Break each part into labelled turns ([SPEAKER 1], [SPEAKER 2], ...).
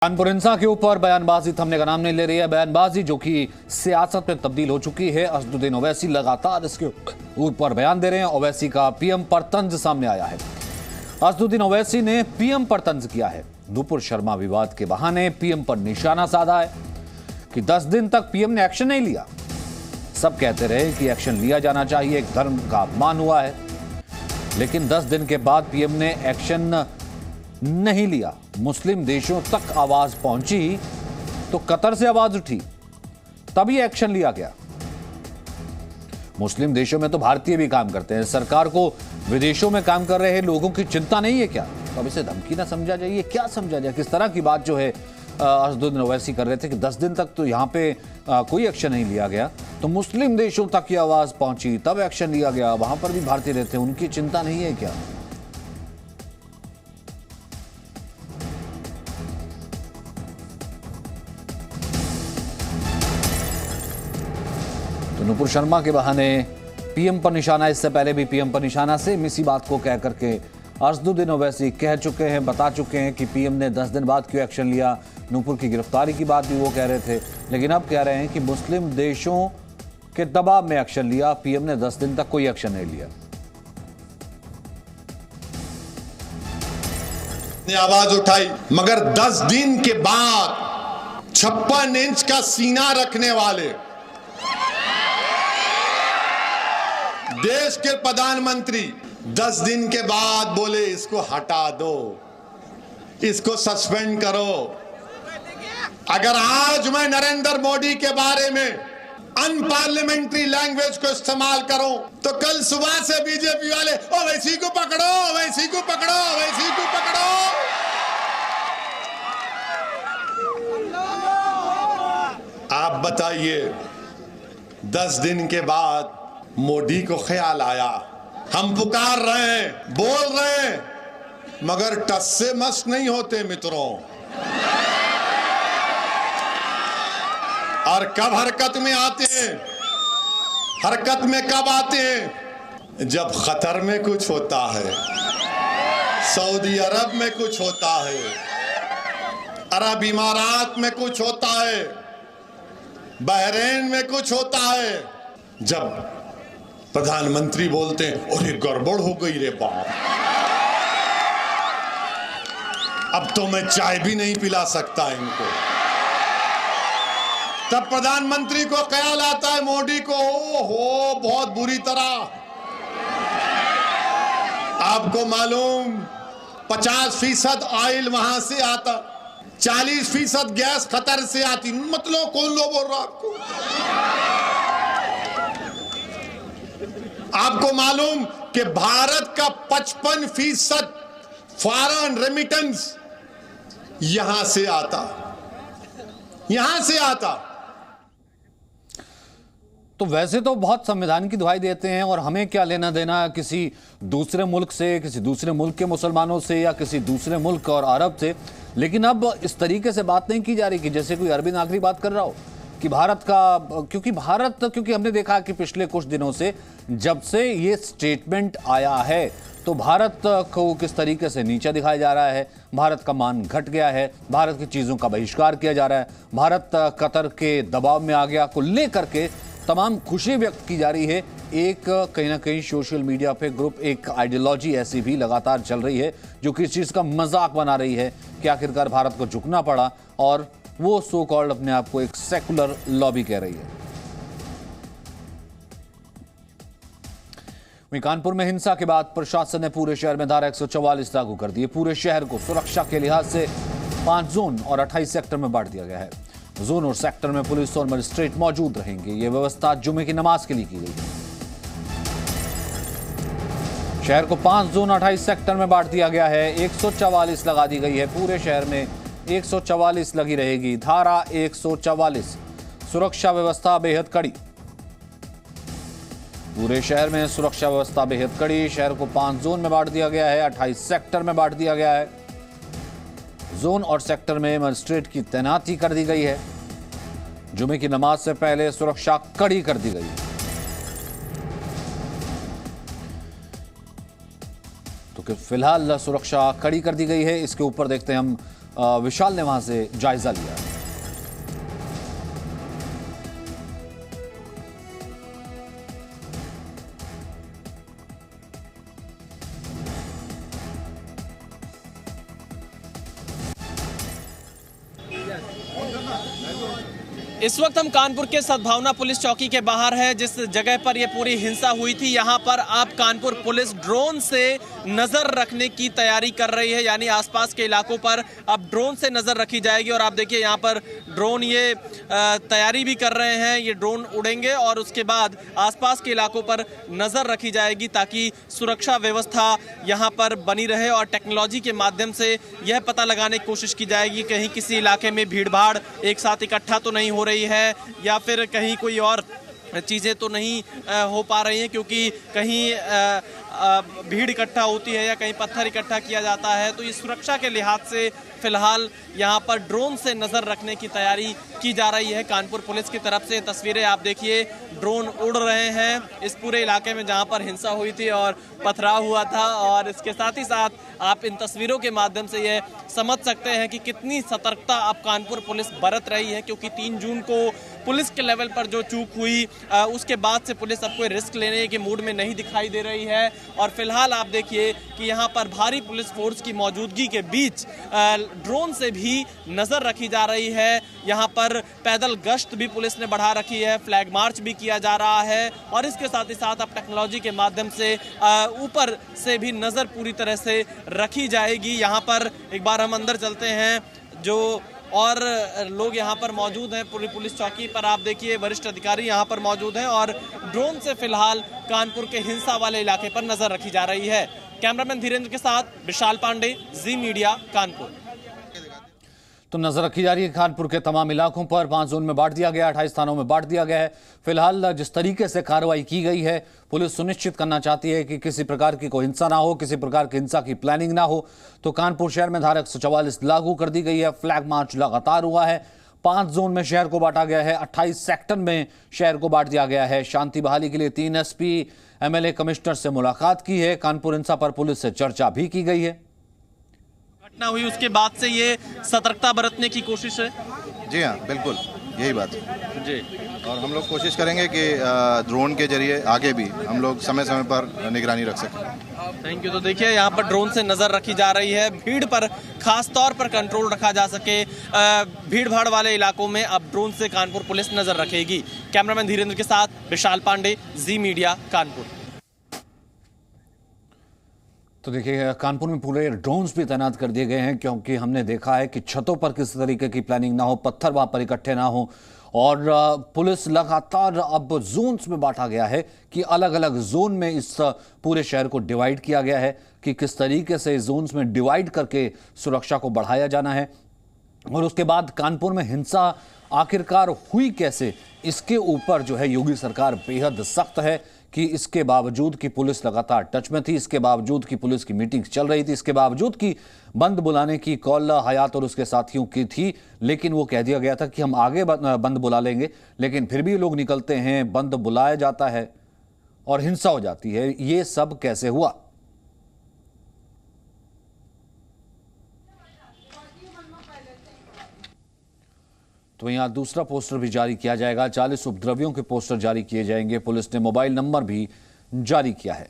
[SPEAKER 1] कानपुर हिंसा के ऊपर बयानबाजी थमने का नाम नहीं ले रही है। बयानबाजी जो कि सियासत में तब्दील हो चुकी है। असदुद्दीन ओवैसी लगातार इसके ऊपर बयान दे रहे हैं। ओवैसी का पीएम पर तंज सामने आया है। असदुद्दीन ओवैसी ने पीएम पर तंज किया है। नुपुर शर्मा विवाद के बहाने पीएम पर निशाना साधा है कि 10 दिन तक पीएम ने एक्शन नहीं लिया। सब कहते रहे कि एक्शन लिया जाना चाहिए, एक धर्म का अपमान हुआ है, लेकिन 10 दिन के बाद पीएम ने एक्शन नहीं लिया। मुस्लिम देशों तक आवाज पहुंची तो कतर से आवाज उठी, तभी एक्शन लिया गया। मुस्लिम देशों में तो भारतीय भी काम करते हैं। सरकार को विदेशों में काम कर रहे लोगों की चिंता नहीं है क्या? तो अब इसे धमकी ना समझा जाए, ये क्या समझा जाए? किस तरह की बात जो है असदुद्दीन ओवैसी कर रहे थे कि 10 दिन तक तो यहां पे कोई एक्शन नहीं लिया गया, तो मुस्लिम देशों तक की आवाज पहुंची तब एक्शन लिया गया। वहां पर भी भारतीय रहते हैं, उनकी चिंता नहीं है क्या? तो नुपुर शर्मा के बहाने पीएम पर निशाना, इससे पहले भी पीएम पर निशाना से इसी बात को कह करके असदुद्दीन ओवैसी कह चुके हैं, बता चुके हैं कि पीएम ने 10 दिन बाद क्यों एक्शन लिया। नुपुर की गिरफ्तारी की बात भी वो कह रहे थे, लेकिन अब कह रहे हैं कि मुस्लिम देशों के दबाव में एक्शन लिया, पीएम ने 10 दिन तक कोई एक्शन नहीं लिया।
[SPEAKER 2] आवाज उठाई, मगर 10 दिन के बाद 56 इंच का सीना रखने वाले देश के प्रधानमंत्री 10 दिन के बाद बोले इसको हटा दो, इसको सस्पेंड करो। अगर आज मैं नरेंद्र मोदी के बारे में अनपार्लियामेंट्री लैंग्वेज को इस्तेमाल करूं तो कल सुबह से बीजेपी वाले ओवैसी को पकड़ो, ओवैसी को पकड़ो, ओवैसी को पकड़ो। आप बताइए, 10 दिन के बाद मोदी को ख्याल आया, हम पुकार रहे हैं, बोल रहे हैं, मगर टस से मस नहीं होते मित्रों। और कब हरकत में आते हैं? हरकत में कब आते हैं? जब खतर में कुछ होता है, सऊदी अरब में कुछ होता है, अरब इमारात में कुछ होता है, बहरीन में कुछ होता है। जब प्रधानमंत्री बोलते हैं और ये गड़बड़ हो गई रे बाप, अब तो मैं चाय भी नहीं पिला सकता इनको, तब प्रधानमंत्री को ख्याल आता है मोदी को, ओहो बहुत बुरी तरह। आपको मालूम 50% ऑयल वहां से आता, 40% गैस कतर से आती। मतलब कौन लोग बोल रहा आपको? आपको मालूम कि भारत का 55% फॉरेन रेमिटेंस यहां से आता, यहां से आता।
[SPEAKER 1] तो वैसे तो बहुत संविधान की दुहाई देते हैं और हमें क्या लेना देना किसी दूसरे मुल्क से, किसी दूसरे मुल्क के मुसलमानों से या किसी दूसरे मुल्क और अरब से, लेकिन अब इस तरीके से बात नहीं की जा रही कि जैसे कोई अरबी नागरिक बात कर रहा हो कि भारत का, क्योंकि हमने देखा कि पिछले कुछ दिनों से जब से ये स्टेटमेंट आया है तो भारत को किस तरीके से नीचा दिखाया जा रहा है, भारत का मान घट गया है, भारत की चीज़ों का बहिष्कार किया जा रहा है, भारत कतर के दबाव में आ गया को लेकर के तमाम खुशी व्यक्त की जा रही है। एक कहीं ना कहीं सोशल मीडिया पे ग्रुप, एक आइडियोलॉजी ऐसी भी लगातार चल रही है जो कि इस चीज़ का मजाक बना रही है कि आखिरकार भारत को झुकना पड़ा और वो सो कॉल्ड अपने आप को एक सेकुलर लॉबी कह रही है। वहीं कानपुर में हिंसा के बाद प्रशासन ने पूरे शहर में धारा 144 लागू कर दी है। पूरे शहर को सुरक्षा के लिहाज से 5 जोन और 28 सेक्टर में बांट दिया गया है। जोन और सेक्टर में पुलिस और मजिस्ट्रेट मौजूद रहेंगे। यह व्यवस्था जुमे की नमाज के लिए की गई है। शहर को 5 जोन 28 सेक्टर में बांट दिया गया है। 144 लगा दी गई है। पूरे शहर में 144 लगी रहेगी। धारा 144। सुरक्षा व्यवस्था बेहद कड़ी। पूरे शहर में सुरक्षा व्यवस्था बेहद कड़ी। शहर को 5 जोन में बांट दिया गया है, 28 सेक्टर में बांट दिया गया है। जोन और सेक्टर में मजिस्ट्रेट की तैनाती कर दी गई है। जुमे की नमाज से पहले सुरक्षा कड़ी कर दी गई है। तो फिलहाल सुरक्षा कड़ी कर दी गई है। इसके ऊपर देखते हैं हम विशाल ने वहां से जायजा लिया।
[SPEAKER 3] इस वक्त हम कानपुर के सद्भावना पुलिस चौकी के बाहर है, जिस जगह पर यह पूरी हिंसा हुई थी। यहाँ पर अब कानपुर पुलिस ड्रोन से नजर रखने की तैयारी कर रही है, यानी आसपास के इलाकों पर अब ड्रोन से नजर रखी जाएगी। और आप देखिए यहाँ पर ड्रोन ये तैयारी भी कर रहे हैं, ये ड्रोन उड़ेंगे और उसके बाद आसपास के इलाकों पर नजर रखी जाएगी ताकि सुरक्षा व्यवस्था यहाँ पर बनी रहे। और टेक्नोलॉजी के माध्यम से यह पता लगाने की कोशिश की जाएगी कहीं किसी इलाके में भीड़ भाड़ एक साथ इकट्ठा तो नहीं हो रही है, या फिर कहीं कोई और चीज़ें तो नहीं हो पा रही हैं, क्योंकि कहीं भीड़ इकट्ठा होती है या कहीं पत्थर इकट्ठा किया जाता है। तो इस सुरक्षा के लिहाज से फिलहाल यहाँ पर ड्रोन से नज़र रखने की तैयारी की जा रही है कानपुर पुलिस की तरफ से। तस्वीरें आप देखिए, ड्रोन उड़ रहे हैं इस पूरे इलाके में जहाँ पर हिंसा हुई थी और पथराव हुआ था। और इसके साथ ही साथ आप इन तस्वीरों के माध्यम से ये समझ सकते हैं कि कितनी सतर्कता अब कानपुर पुलिस बरत रही है, क्योंकि 3 जून को पुलिस के लेवल पर जो चूक हुई उसके बाद से पुलिस अब कोई रिस्क लेने के मूड में नहीं दिखाई दे रही है। और फिलहाल आप देखिए कि यहाँ पर भारी पुलिस फोर्स की मौजूदगी के बीच ड्रोन से भी नजर रखी जा रही है। यहाँ पर पैदल गश्त भी पुलिस ने बढ़ा रखी है, फ्लैग मार्च भी किया जा रहा है और इसके साथ ही साथ अब टेक्नोलॉजी के माध्यम से ऊपर से भी नजर पूरी तरह से रखी जाएगी। यहाँ पर एक बार हम अंदर चलते हैं, जो और लोग यहाँ पर मौजूद हैं पूरी पुलिस चौकी पर। आप देखिए वरिष्ठ अधिकारी यहाँ पर मौजूद हैं और ड्रोन से फिलहाल कानपुर के हिंसा वाले इलाके पर नजर रखी जा रही है। कैमरामैन धीरेन्द्र के साथ विशाल पांडे, जी मीडिया, कानपुर।
[SPEAKER 1] तो नजर रखी जा रही है कानपुर के तमाम इलाकों पर। 5 जोन में बांट दिया गया, 28 थानों में बांट दिया गया है। फिलहाल जिस तरीके से कार्रवाई की गई है, पुलिस सुनिश्चित करना चाहती है कि किसी प्रकार की कोई हिंसा ना हो, किसी प्रकार की हिंसा की प्लानिंग ना हो। तो कानपुर शहर में धारा 144 लागू कर दी गई है। फ्लैग मार्च लगातार हुआ है। 5 जोन में शहर को बांटा गया है, 28 सेक्टर में शहर को बांट दिया गया है। शांति बहाली के लिए 3 एसपी, एमएलए, कमिश्नर से मुलाकात की है। कानपुर हिंसा पर पुलिस से चर्चा भी की गई है।
[SPEAKER 3] घटना हुई उसके बाद से ये सतर्कता बरतने की कोशिश है।
[SPEAKER 4] जी हाँ, बिल्कुल यही बात
[SPEAKER 3] जी।
[SPEAKER 4] और हम लोग कोशिश करेंगे कि ड्रोन के जरिए आगे भी हम लोग समय समय पर निगरानी रख सकें।
[SPEAKER 3] Thank you. तो देखिए यहाँ पर ड्रोन से नजर रखी जा रही है, भीड़ पर खास तौर पर कंट्रोल रखा जा सके। भीड़ भाड़ वाले इलाकों में अब ड्रोन से कानपुर पुलिस नजर रखेगी। कैमरामैन धीरेन्द्र के साथ विशाल पांडे, जी मीडिया, कानपुर।
[SPEAKER 1] तो देखिए कानपुर में पूरे ड्रोन्स भी तैनात कर दिए गए हैं, क्योंकि हमने देखा है कि छतों पर किसी तरीके की प्लानिंग ना हो, पत्थर वहां पर इकट्ठे ना हो। और पुलिस लगातार अब जोन्स में बांटा गया है कि अलग अलग जोन में इस पूरे शहर को डिवाइड किया गया है कि किस तरीके से जोन्स में डिवाइड करके सुरक्षा को बढ़ाया जाना है। और उसके बाद कानपुर में हिंसा आखिरकार हुई कैसे, इसके ऊपर जो है योगी सरकार बेहद सख्त है कि इसके बावजूद कि पुलिस लगातार टच में थी, इसके बावजूद कि पुलिस की मीटिंग चल रही थी, इसके बावजूद कि बंद बुलाने की कॉल हयात और उसके साथियों की थी, लेकिन वो कह दिया गया था कि हम आगे बंद बुला लेंगे, लेकिन फिर भी लोग निकलते हैं, बंद बुलाया जाता है और हिंसा हो जाती है। ये सब कैसे हुआ? तो यहाँ दूसरा पोस्टर भी जारी किया जाएगा। 40 उपद्रवियों के पोस्टर जारी किए जाएंगे। पुलिस ने मोबाइल नंबर भी जारी किया है।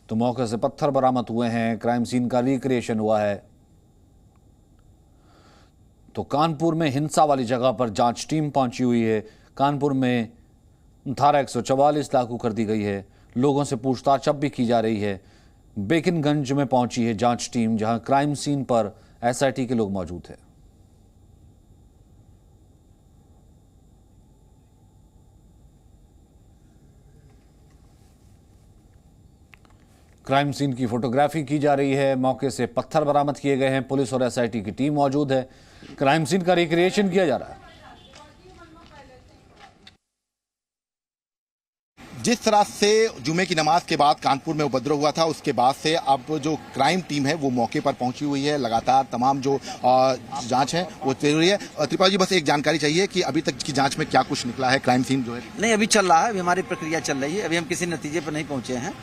[SPEAKER 1] तो मौके से पत्थर बरामद हुए हैं, क्राइम सीन का रिक्रिएशन हुआ है। तो कानपुर में हिंसा वाली जगह पर जांच टीम पहुंची हुई है। कानपुर में धारा 144 लागू कर दी गई है। लोगों से पूछताछ अब भी की जा रही है। बेकिनगंज में पहुंची है जांच टीम, जहां क्राइम सीन पर एसआईटी के लोग मौजूद हैं। क्राइम सीन की फोटोग्राफी की जा रही है। मौके से पत्थर बरामद किए गए हैं। पुलिस और एसआईटी की टीम मौजूद है। क्राइम सीन का रिक्रिएशन किया जा रहा है।
[SPEAKER 5] जिस तरह से जुमे की नमाज के बाद कानपुर में उपद्रव हुआ था, उसके बाद से अब जो क्राइम टीम है वो मौके पर पहुंची हुई है। लगातार तमाम जो जांच है वो चल रही है। त्रिपाल जी, बस एक जानकारी चाहिए कि अभी तक की जांच में क्या कुछ निकला है? क्राइम सीन जो है
[SPEAKER 6] नहीं, अभी चल रहा है, अभी हमारी प्रक्रिया चल रही है। अभी हम किसी नतीजे पर नहीं पहुंचे हैं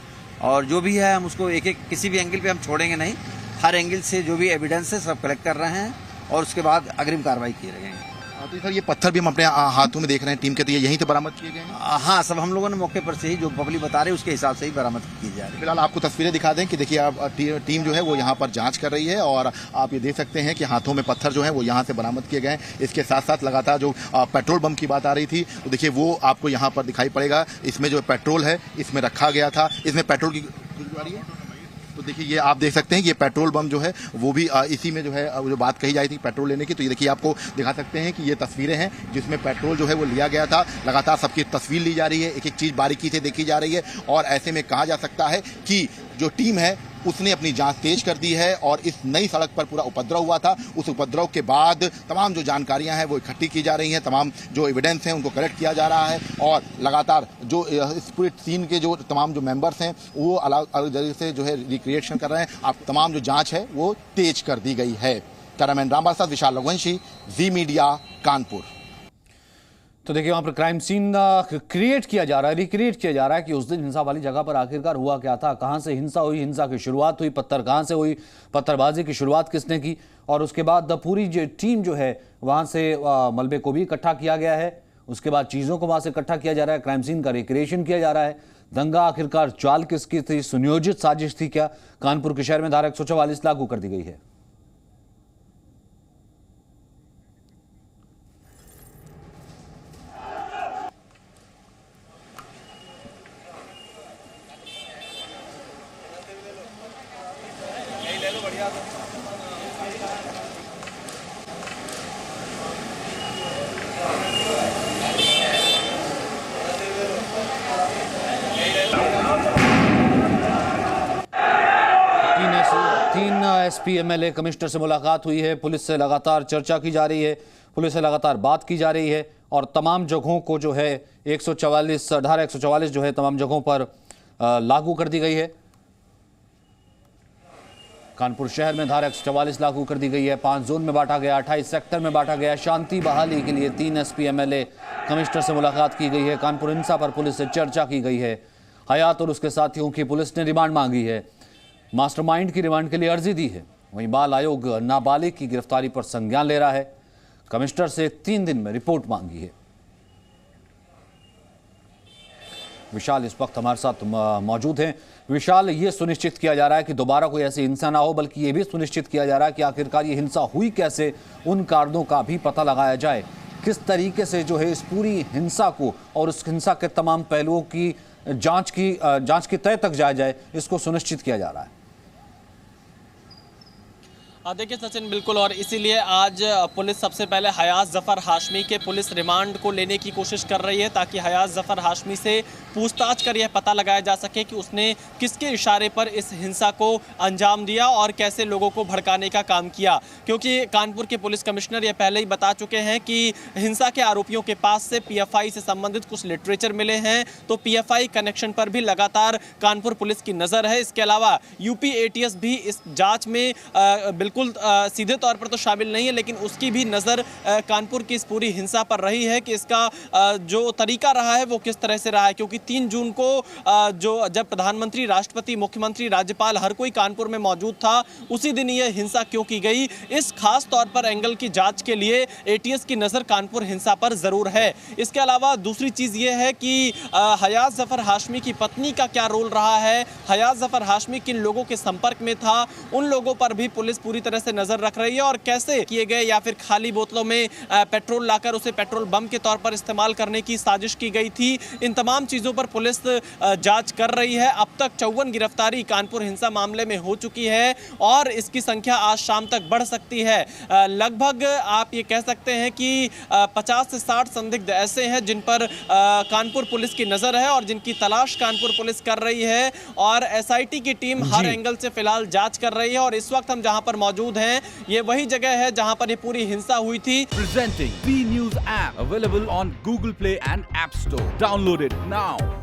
[SPEAKER 6] और जो भी है हम उसको एक एक किसी भी एंगल पे हम छोड़ेंगे नहीं। हर एंगल से जो भी एविडेंस है सब कलेक्ट कर रहे हैं और उसके बाद अग्रिम कार्रवाई की रहेंगे।
[SPEAKER 5] तो सर ये पत्थर भी हम अपने हाथों में देख रहे हैं टीम के, तो ये यहीं से बरामद किए गए हैं?
[SPEAKER 6] हाँ, सब हम लोगों ने मौके पर से ही जो पब्लिक बता रहे हैं उसके हिसाब से ही बरामद की जा रही है।
[SPEAKER 5] फिलहाल आपको तस्वीरें दिखा दें कि देखिए आप टीम जो है वो यहाँ पर जांच कर रही है और आप ये देख सकते हैं कि हाथों में पत्थर जो है वो यहाँ से बरामद किए गए हैं। इसके साथ साथ लगातार जो पेट्रोल बम की बात आ रही थी, तो देखिए वो आपको यहाँ पर दिखाई पड़ेगा। इसमें जो पेट्रोल है इसमें रखा गया था, इसमें पेट्रोल की तो देखिए ये आप देख सकते हैं कि ये पेट्रोल बम जो है वो भी इसी में जो है जो बात कही जाती थी पेट्रोल लेने की, तो ये देखिए आपको दिखा सकते हैं कि ये तस्वीरें हैं जिसमें पेट्रोल जो है वो लिया गया था। लगातार सबकी तस्वीर ली जा रही है, एक एक चीज़ बारीकी से देखी जा रही है और ऐसे में कहा जा सकता है कि जो टीम है उसने अपनी जांच तेज कर दी है और इस नई सड़क पर पूरा उपद्रव हुआ था, उस उपद्रव के बाद तमाम जो जानकारियां हैं वो इकट्ठी की जा रही हैं, तमाम जो एविडेंस हैं उनको कलेक्ट किया जा रहा है और लगातार जो इस पूरे सीन के जो तमाम जो मेंबर्स हैं वो अलग अलग जगह से जो है रिक्रिएशन कर रहे हैं। अब तमाम जो जांच है वो तेज कर दी गई है। कैमरामैन रामबाग साथ विशाल रघुवंशी, जी मीडिया, कानपुर।
[SPEAKER 1] तो देखिए वहां पर क्राइम सीन क्रिएट किया जा रहा है, रिक्रिएट किया जा रहा है कि उस दिन हिंसा वाली जगह पर आखिरकार हुआ क्या था, कहां से हिंसा हुई, हिंसा की शुरुआत हुई, पत्थर कहां से हुई, पत्थरबाजी की शुरुआत किसने की और उसके बाद पूरी जो टीम जो है वहां से मलबे को भी इकट्ठा किया गया है। उसके बाद चीज़ों को वहां से इकट्ठा किया जा रहा है, क्राइम सीन का रिक्रिएशन किया जा रहा है। दंगा आखिरकार चाल किसकी थी, सुनियोजित साजिश थी क्या? कानपुर के शहर में धारा 144 लागू कर दी गई है। तीन एसपी एमएलए कमिश्नर से मुलाकात हुई है। पुलिस से लगातार चर्चा की जा रही है, पुलिस से लगातार बात की जा रही है और तमाम जगहों को जो है 144 धारा 144 जो है तमाम जगहों पर लागू कर दी गई है। कानपुर शहर में धारा 144 लागू कर दी गई है। 5 जोन में बांटा गया, 28 सेक्टर में बांटा गया। शांति बहाली के लिए 3 एसपी एमएलए कमिश्नर से मुलाकात की गई है। कानपुर हिंसा पर पुलिस से चर्चा की गई है। हयात और उसके साथियों की पुलिस ने रिमांड मांगी है, मास्टरमाइंड की रिमांड के लिए अर्जी दी है। वहीं बाल आयोग नाबालिग की गिरफ्तारी पर संज्ञान ले रहा है। कमिश्नर से 3 दिन में रिपोर्ट मांगी है। विशाल इस वक्त हमारे साथ मौजूद हैं। विशाल, ये सुनिश्चित किया जा रहा है कि दोबारा कोई ऐसी हिंसा ना हो, बल्कि ये भी सुनिश्चित किया जा रहा है कि आखिरकार ये हिंसा हुई कैसे, उन कारणों का भी पता लगाया जाए। किस तरीके से जो है इस पूरी हिंसा को और उस हिंसा के तमाम पहलुओं की जांच की तय तक जाया जाए, इसको सुनिश्चित किया जा रहा है।
[SPEAKER 3] देखिए सचिन, बिल्कुल, और इसीलिए आज पुलिस सबसे पहले हयात जफर हाशमी के पुलिस रिमांड को लेने की कोशिश कर रही है ताकि हयात जफर हाशमी से पूछताछ कर यह पता लगाया जा सके कि उसने किसके इशारे पर इस हिंसा को अंजाम दिया और कैसे लोगों को भड़काने का काम किया। क्योंकि कानपुर के पुलिस कमिश्नर ये पहले ही बता चुके हैं कि हिंसा के आरोपियों के पास से पीएफआई से संबंधित कुछ लिटरेचर मिले हैं, तो पीएफआई कनेक्शन पर भी लगातार कानपुर पुलिस की नज़र है। इसके अलावा यूपी एटीएस भी इस जाँच में बिल्कुल सीधे तौर पर तो शामिल नहीं है, लेकिन उसकी भी नज़र कानपुर की इस पूरी हिंसा पर रही है कि इसका जो तरीका रहा है वो किस तरह से रहा है। क्योंकि 3 जून को जब प्रधानमंत्री, राष्ट्रपति, मुख्यमंत्री, राज्यपाल हर कोई कानपुर में मौजूद था, उसी दिन ये हिंसा क्यों की गई, इस खास तौर पर एंगल की जांच के लिए एटीएस की नज़र कानपुर हिंसा पर ज़रूर है। इसके अलावा दूसरी चीज़ ये है कि हयात जफर हाशमी की पत्नी का क्या रोल रहा है, हयात जफर हाशमी किन लोगों के संपर्क में था, उन लोगों पर भी पुलिस पूरी तरह से नजर रख रही है और कैसे किए गए या फिर खाली बोतलों में पेट्रोल लाकर उसे पेट्रोल बम के तौर पर इस्तेमाल करने की साजिश की गई थी। इन तमाम चीज़ों पर पुलिस जांच कर रही है। अब तक 54 गिरफ्तारी कानपुर हिंसा मामले में हो चुकी है और इसकी संख्या आज शाम तक बढ़ सकती है। लगभग आप ये कह सकते हैं कि 50 से 60 संदिग्ध ऐसे हैं जिन पर कानपुर पुलिस की नज़र है और जिनकी तलाश कानपुर पुलिस कर रही है और एसआईटी की टीम हर एंगल से फिलहाल जांच कर रही है। और इस वक्त हम जहां पर मौजूद हैं, ये वही जगह है जहां पर ये पूरी हिंसा हुई थी।
[SPEAKER 7] Presenting B News app available on Google Play and App Store. Download it now.